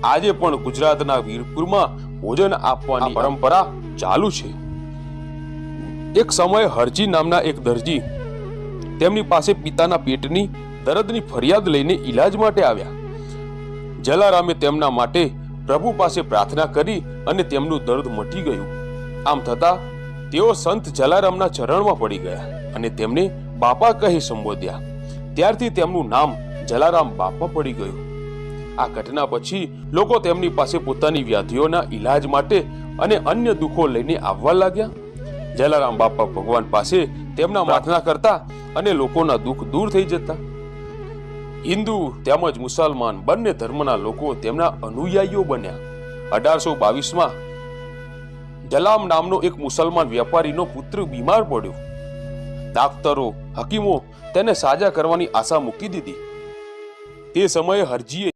આજે પણ ગુજરાતના વીરપુરમાં ભોજન આપવાની પરંપરા ચાલુ છે। એક સમયે હરજી નામના એક દરજી તેમની પાસે પિતાના પેટની દર્દની ફરિયાદ લઈને ઈલાજ માટે આવ્યા। જલારામે તેમના માટે પ્રભુ પાસે પ્રાર્થના કરી અને તેમનું દર્દ મટી ગયું। આમ થતા તેઓ સંત જલારામના ચરણમાં પડી ગયા અને તેમને બાપા કહી સંબોધ્યા। ત્યારથી તેમનું નામ જલારામ બાપા પડી ગયું। આ ઘટના પછી લોકો તેમની પાસે પોતાની વ્યાધિઓના ઈલાજ માટે અને અન્ય દુઃખો લઈને આવવા લાગ્યા। જલારામ બાપા ભગવાન પાસે તેમના પ્રાર્થના કરતા અને લોકોના દુઃખ દૂર થઈ જતા। હિન્દુ તેમજ મુસલમાન બંને ધર્મના લોકો તેમના અનુયાયીઓ બન્યા। 1822માં જલામ નામનો એક મુસલમાન વેપારીનો પુત્ર બીમાર પડ્યો। ડાક્ટરો હકીમો તેને સાજા કરવાની આશા મૂકી દીધી। તે સમયે હરજીએ